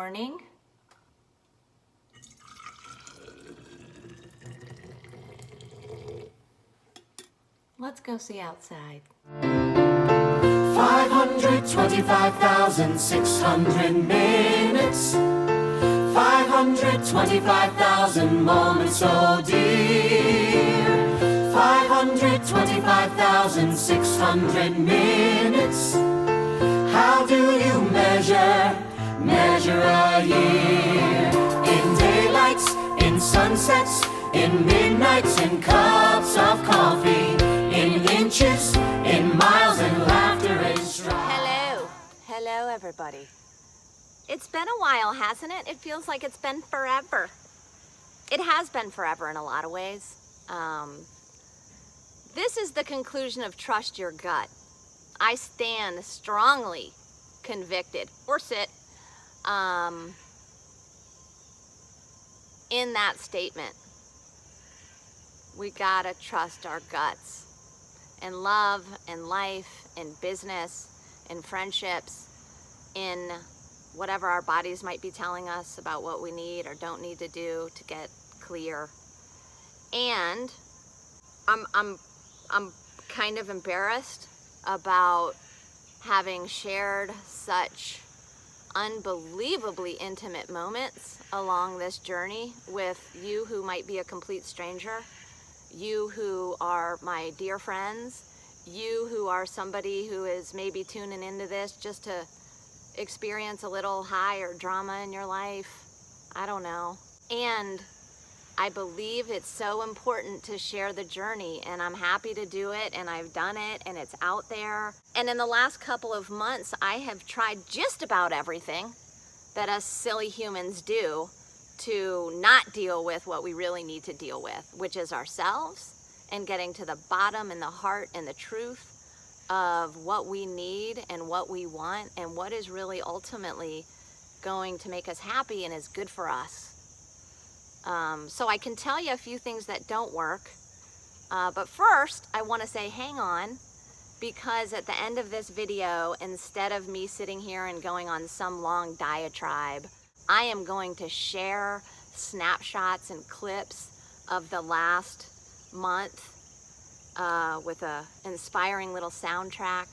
morning. Let's go see outside. 525,600 minutes, 525,000 moments, oh dear. 525,600 minutes. How do you measure a year? In daylights, in sunsets, in midnights, in cups of coffee, in inches, in miles, and laughter and strife. Hello everybody. It's been a while, hasn't it? It feels like it's been forever. It has been forever in a lot of ways. This is the conclusion of trust your gut. I stand strongly convicted, or sit, in that statement. We gotta trust our guts in love, in life, in business, in friendships, in whatever our bodies might be telling us about what we need or don't need to do to get clear. And I'm kind of embarrassed about having shared such unbelievably intimate moments along this journey with you who might be a complete stranger, you who are my dear friends, you who are somebody who is maybe tuning into this just to experience a little high or drama in your life. I don't know. And I believe it's so important to share the journey, and I'm happy to do it, and I've done it, and it's out there. And in the last couple of months, I have tried just about everything that us silly humans do to not deal with what we really need to deal with, which is ourselves, and getting to the bottom and the heart and the truth of what we need and what we want and what is really ultimately going to make us happy and is good for us. So I can tell you a few things that don't work, but first I want to say hang on, because at the end of this video, instead of me sitting here and going on some long diatribe, I am going to share snapshots and clips of the last month with an inspiring little soundtrack,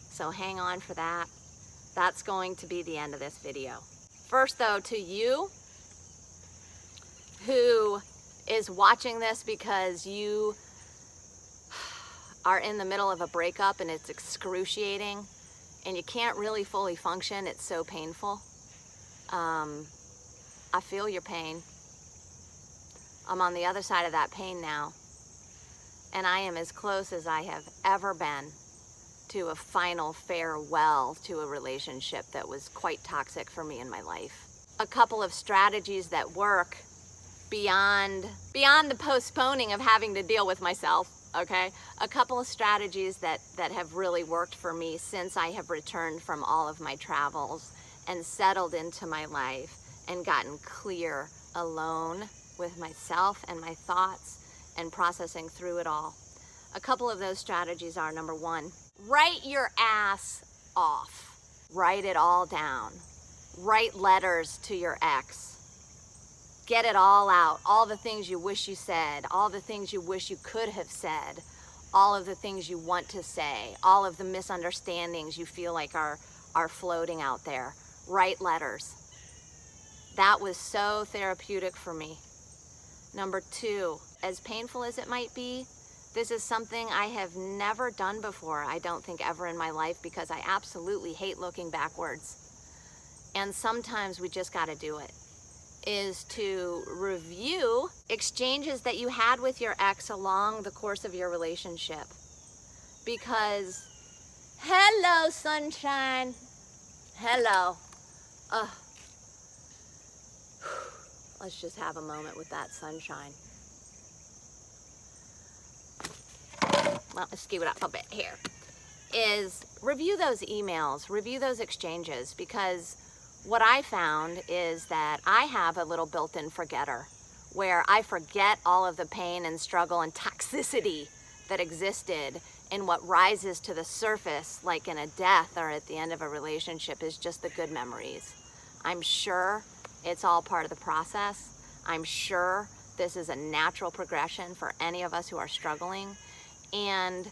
so hang on for that. That's going to be the end of this video. First though, to you who is watching this because you are in the middle of a breakup and it's excruciating and you can't really fully function, it's so painful. I feel your pain. I'm on the other side of that pain now, and I am as close as I have ever been to a final farewell to a relationship that was quite toxic for me in my life. A couple of strategies that work beyond the postponing of having to deal with myself, okay? A couple of strategies that have really worked for me since I have returned from all of my travels and settled into my life and gotten clear alone with myself and my thoughts and processing through it all. A couple of those strategies are: number one, write your ass off. Write it all down. Write letters to your ex. Get it all out. All the things you wish you said, all the things you wish you could have said, all of the things you want to say, all of the misunderstandings you feel like are floating out there. Write letters. That was so therapeutic for me. Number two, as painful as it might be, this is something I have never done before, I don't think ever in my life, because I absolutely hate looking backwards. And sometimes we just gotta do it, is to review exchanges that you had with your ex along the course of your relationship. Because, hello sunshine, hello. Let's just have a moment with that sunshine. Well, let's scoot it up a bit here. Is review those emails, review those exchanges, because what I found is that I have a little built-in forgetter where I forget all of the pain and struggle and toxicity that existed, and what rises to the surface, like in a death or at the end of a relationship, is just the good memories. I'm sure it's all part of the process. I'm sure this is a natural progression for any of us who are struggling. And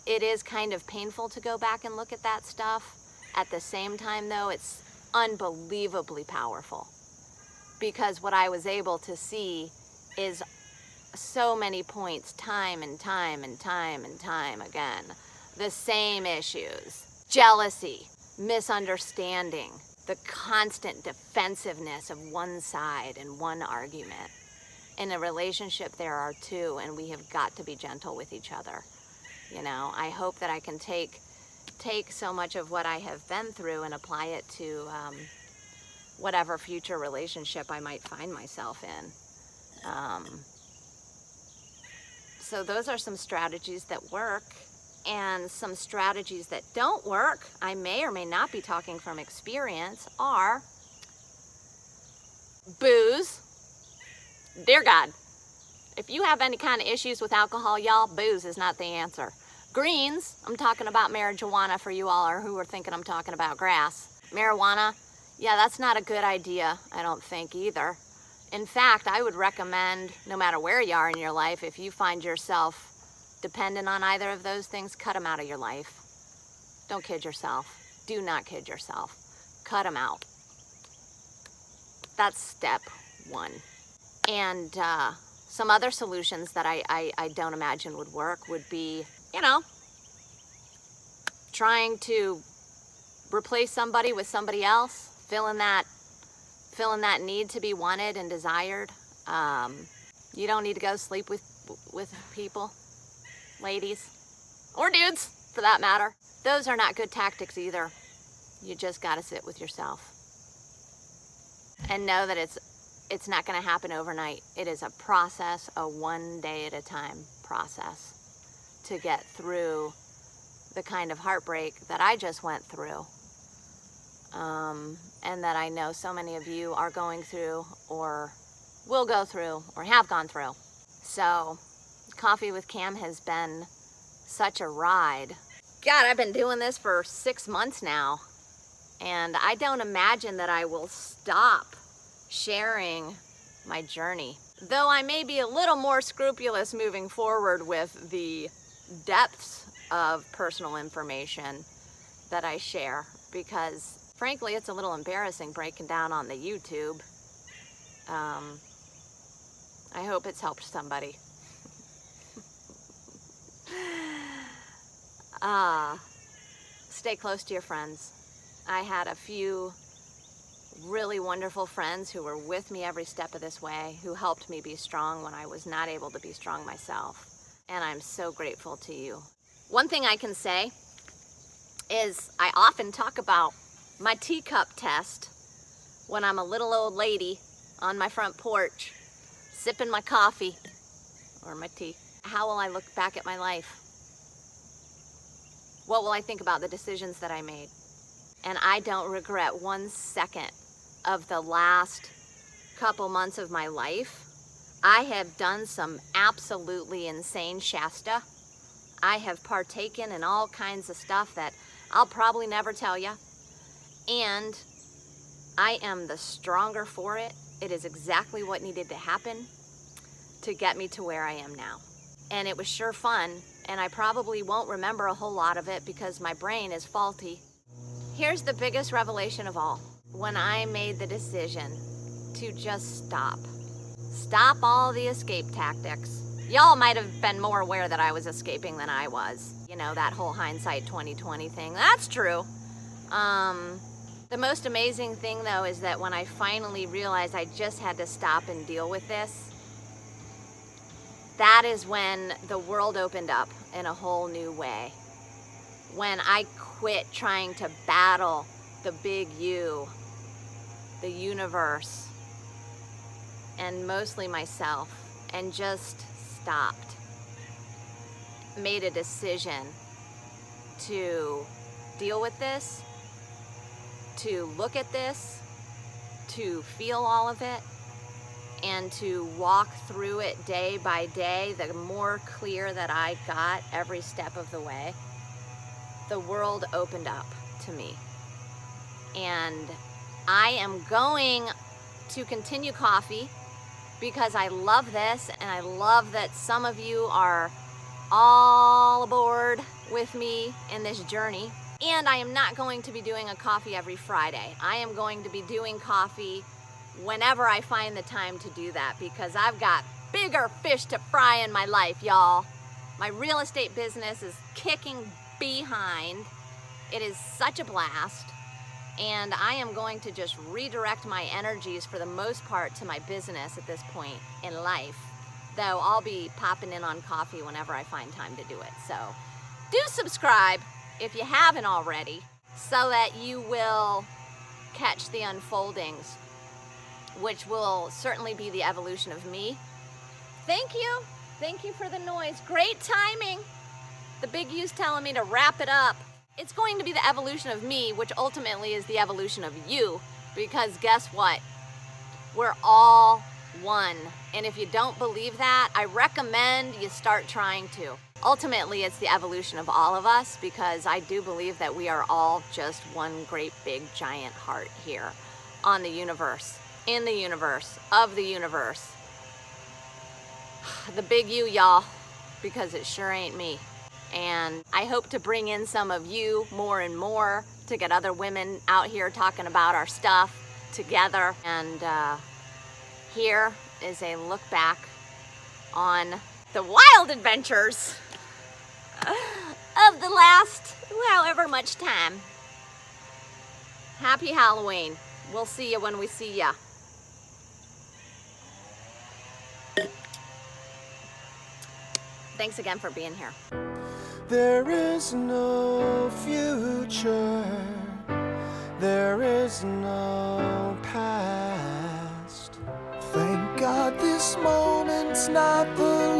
it is kind of painful to go back and look at that stuff. At the same time, though, it's unbelievably powerful, because what I was able to see is so many points, time and time and time and time again. The same issues: jealousy, misunderstanding, the constant defensiveness of one side and one argument. In a relationship, there are two, and we have got to be gentle with each other. You know, I hope that I can take so much of what I have been through and apply it to whatever future relationship I might find myself in. So those are some strategies that work, and some strategies that don't work, I may or may not be talking from experience, are booze. Dear God, if you have any kind of issues with alcohol, y'all, booze is not the answer. Greens, I'm talking about marijuana for you all who are thinking I'm talking about grass. Marijuana, yeah, that's not a good idea, I don't think either. In fact, I would recommend, no matter where you are in your life, if you find yourself dependent on either of those things, cut them out of your life. Don't kid yourself. Do not kid yourself. Cut them out. That's step one. And some other solutions that I don't imagine would work would be, you know, trying to replace somebody with somebody else, filling that need to be wanted and desired. You don't need to go sleep with people, ladies, or dudes for that matter. Those are not good tactics either. You just got to sit with yourself and know that it's not going to happen overnight. It is a process, a one day at a time process to get through the kind of heartbreak that I just went through, and that I know so many of you are going through, or will go through, or have gone through. So Coffee with Cam has been such a ride. God, I've been doing this for 6 months now, and I don't imagine that I will stop sharing my journey. Though I may be a little more scrupulous moving forward with the depths of personal information that I share, because frankly, it's a little embarrassing breaking down on the YouTube. I hope it's helped somebody. Stay close to your friends. I had a few really wonderful friends who were with me every step of this way, who helped me be strong when I was not able to be strong myself. And I'm so grateful to you. One thing I can say is I often talk about my teacup test when I'm a little old lady on my front porch, sipping my coffee or my tea. How will I look back at my life? What will I think about the decisions that I made? And I don't regret 1 second of the last couple months of my life. I have done some absolutely insane Shasta. I have partaken in all kinds of stuff that I'll probably never tell you. And I am the stronger for it. It is exactly what needed to happen to get me to where I am now. And it was sure fun, and I probably won't remember a whole lot of it because my brain is faulty. Here's the biggest revelation of all. When I made the decision to just stop all the escape tactics. Y'all might have been more aware that I was escaping than I was. You know, that whole hindsight 2020 thing. That's true. The most amazing thing, though, is that when I finally realized I just had to stop and deal with this, that is when the world opened up in a whole new way. When I quit trying to battle the big U, the universe, and mostly myself, and just stopped. Made a decision to deal with this, to look at this, to feel all of it, and to walk through it day by day. The more clear that I got every step of the way, the world opened up to me. And I am going to continue coffee because I love this, and I love that some of you are all aboard with me in this journey. And I am not going to be doing a coffee every Friday. I am going to be doing coffee whenever I find the time to do that, because I've got bigger fish to fry in my life, y'all. My real estate business is kicking behind. It is such a blast. And I am going to just redirect my energies for the most part to my business at this point in life. Though I'll be popping in on coffee whenever I find time to do it. So do subscribe if you haven't already, so that you will catch the unfoldings, which will certainly be the evolution of me. Thank you. Thank you for the noise. Great timing. The big U's telling me to wrap it up. It's going to be the evolution of me, which ultimately is the evolution of you, because guess what? We're all one. And if you don't believe that, I recommend you start trying to. Ultimately, it's the evolution of all of us, because I do believe that we are all just one great big giant heart here on the universe, in the universe, of the universe. The big U, y'all, because it sure ain't me. And I hope to bring in some of you more and more to get other women out here talking about our stuff together. And here is a look back on the wild adventures of the last however much time. Happy Halloween. We'll see you when we see ya. Thanks again for being here. There is no future, there is no past. Thank God this moment's not the